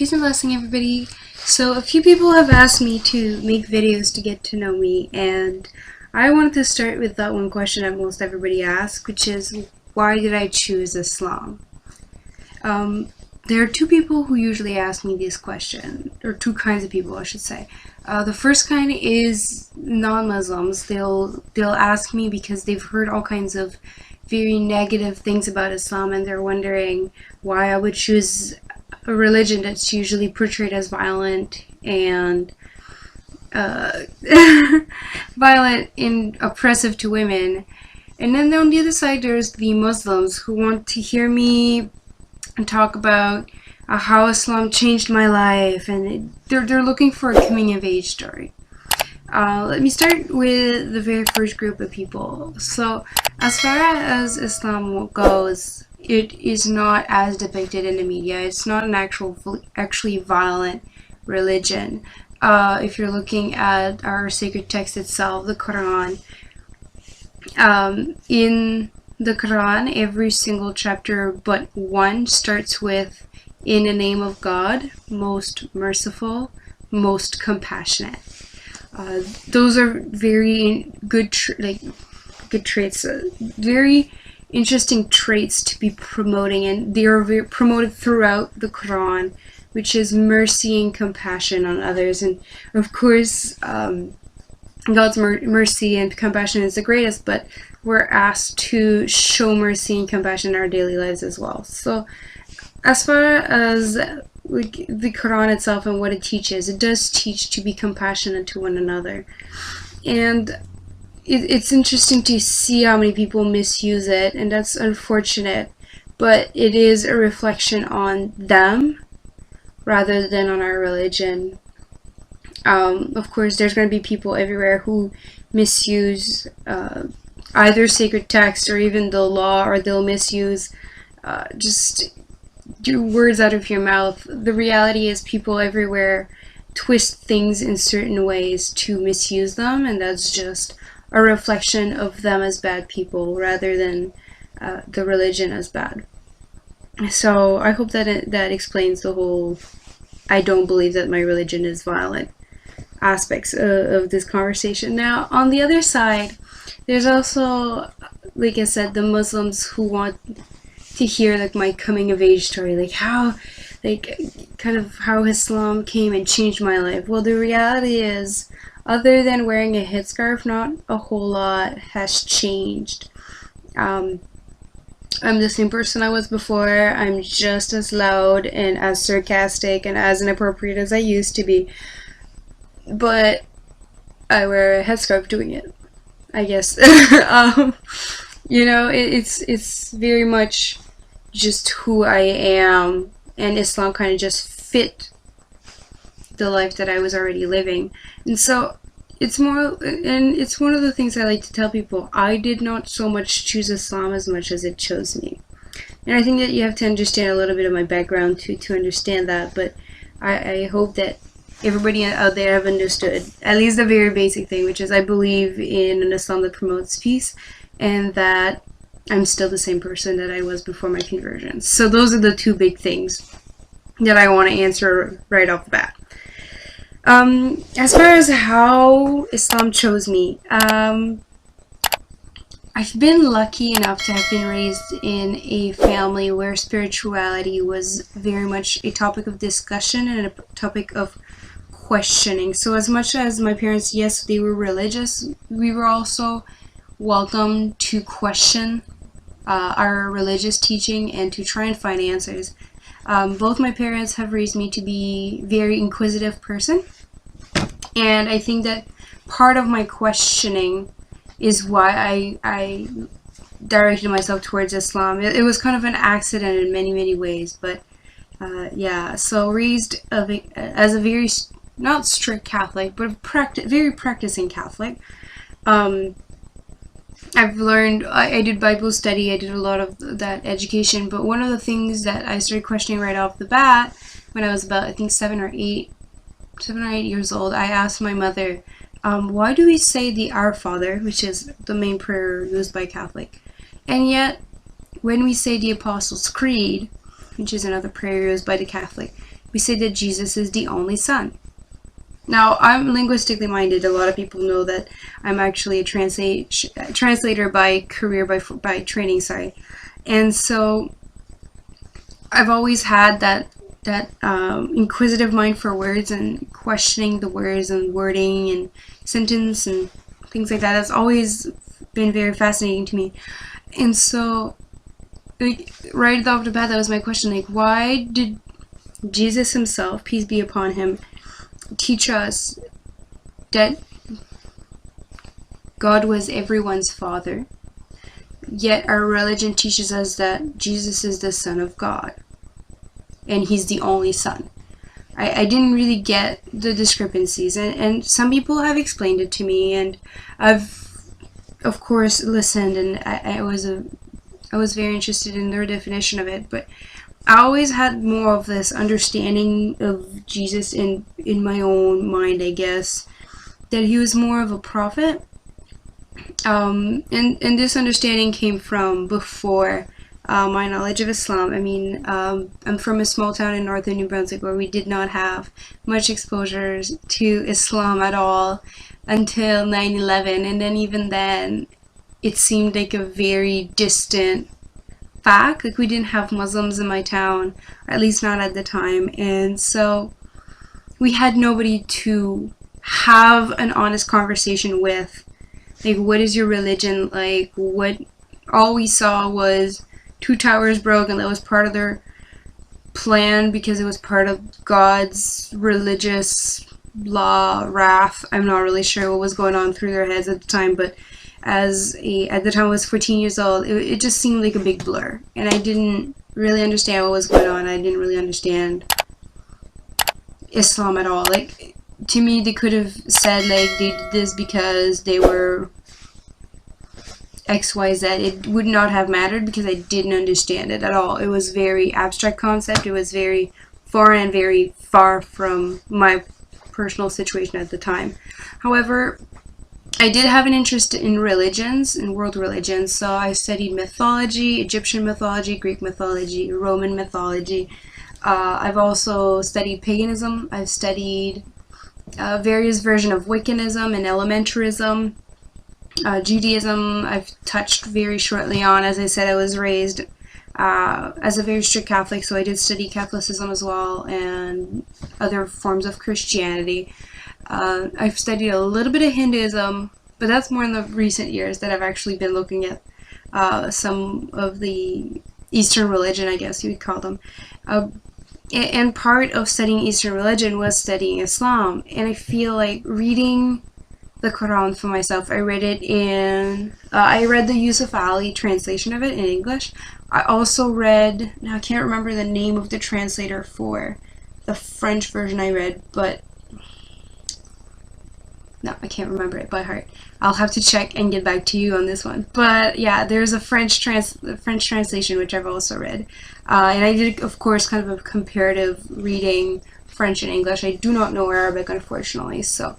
Peace and blessing, everybody. So a few people have asked me to make videos to get to know me, and I wanted to start with that one question that most everybody asks, which is, why did I choose Islam? There are two people who usually ask me this question, or two kinds of people, I should say. The first kind is non-Muslims. They'll ask me because they've heard all kinds of very negative things about Islam, and they're wondering why I would choose a religion that's usually portrayed as violent and violent and oppressive to women. And then on the other side, there's the Muslims who want to hear me talk about how Islam changed my life, and they're looking for a coming of age story. Let me start with the very first group of people. So as far as Islam goes, it is not as depicted in the media. It's not an actually violent religion. If you're looking at our sacred text itself, the Quran, in the Quran, every single chapter but one starts with, "In the name of God, most merciful, most compassionate." Those are very good traits, very interesting traits to be promoting, and they are very promoted throughout the Quran, which is mercy and compassion on others. And of course, God's mercy and compassion is the greatest, but we're asked to show mercy and compassion in our daily lives as well. So as far as the Quran itself and what it teaches, it does teach to be compassionate to one another. And it's interesting to see how many people misuse it, and that's unfortunate, but it is a reflection on them rather than on our religion. Of course, there's going to be people everywhere who misuse either sacred text or even the law, or they'll misuse just your words out of your mouth. The reality is people everywhere twist things in certain ways to misuse them, and that's just a reflection of them as bad people rather than the religion as bad. So I hope that that explains the whole "I don't believe that my religion is violent" aspects of this conversation. Now, on the other side, there's also, like I said, the Muslims who want to hear like my coming of age story, like how Islam came and changed my life. Well, the reality is, other than wearing a headscarf, not a whole lot has changed. I'm the same person I was before. I'm just as loud and as sarcastic and as inappropriate as I used to be, but I wear a headscarf doing it, I guess. You know, it's very much just who I am, and Islam kind of just fit the life that I was already living. And so it's one of the things I like to tell people. I did not so much choose Islam as much as it chose me. And I think that you have to understand a little bit of my background to understand that, but I hope that everybody out there have understood at least the very basic thing, which is I believe in an Islam that promotes peace, and that I'm still the same person that I was before my conversion. So those are the two big things that I want to answer right off the bat. As far as how Islam chose me, I've been lucky enough to have been raised in a family where spirituality was very much a topic of discussion and a topic of questioning. So as much as my parents, yes, they were religious, we were also welcome to question our religious teaching and to try and find answers. Both my parents have raised me to be a very inquisitive person, and I think that part of my questioning is why I directed myself towards Islam. It was kind of an accident in many ways, but yeah, so raised as a very, not strict Catholic, but very practicing Catholic. I've learned, I did Bible study, I did a lot of that education, but one of the things that I started questioning right off the bat when I was about, I think, 7 or 8 years old, I asked my mother, why do we say the Our Father, which is the main prayer used by Catholic, and yet when we say the Apostles' Creed, which is another prayer used by the Catholic, we say that Jesus is the only Son. Now, I'm linguistically minded. A lot of people know that I'm actually a translator by career, by training, sorry. And so I've always had that inquisitive mind for words and questioning the words and wording and sentence and things like that. That's always been very fascinating to me. And so, like, right off the bat, that was my question. Like, why did Jesus himself, peace be upon him, teach us that God was everyone's father, yet our religion teaches us that Jesus is the Son of God and he's the only Son? I didn't really get the discrepancies, and some people have explained it to me, and I've of course listened, and I was very interested in their definition of it, but I always had more of this understanding of Jesus in my own mind, I guess, that he was more of a prophet. And this understanding came from before my knowledge of Islam. I mean, I'm from a small town in northern New Brunswick where we did not have much exposure to Islam at all until 9/11, and then even then it seemed like a very distant fact. Like, we didn't have Muslims in my town, or at least not at the time, and so we had nobody to have an honest conversation with. Like, what is your religion like? All we saw was 2 towers broke, and that was part of their plan because it was part of God's religious law, wrath. I'm not really sure what was going on through their heads at the time, but at the time I was 14 years old, it just seemed like a big blur, and I didn't really understand what was going on. I didn't really understand Islam at all. Like, to me, they could have said, like, they did this because they were XYZ. It would not have mattered because I didn't understand it at all. It was very abstract concept. It was very foreign and very far from my personal situation at the time. However, I did have an interest in religions, in world religions, so I studied mythology, Egyptian mythology, Greek mythology, Roman mythology. I've also studied paganism. I've studied various versions of Wiccanism and elementarism. Judaism I've touched very shortly on. As I said, I was raised as a very strict Catholic, so I did study Catholicism as well and other forms of Christianity. I've studied a little bit of Hinduism, but that's more in the recent years that I've actually been looking at some of the Eastern religion, I guess you would call them. And part of studying Eastern religion was studying Islam, and I feel like reading the Quran for myself. I read the Yusuf Ali translation of it in English. I also read, now I can't remember the name of the translator for the French version I read, but no, I can't remember it by heart. I'll have to check and get back to you on this one. But yeah, there's a French translation which I've also read. And I did, of course, kind of a comparative reading French and English. I do not know Arabic, unfortunately, so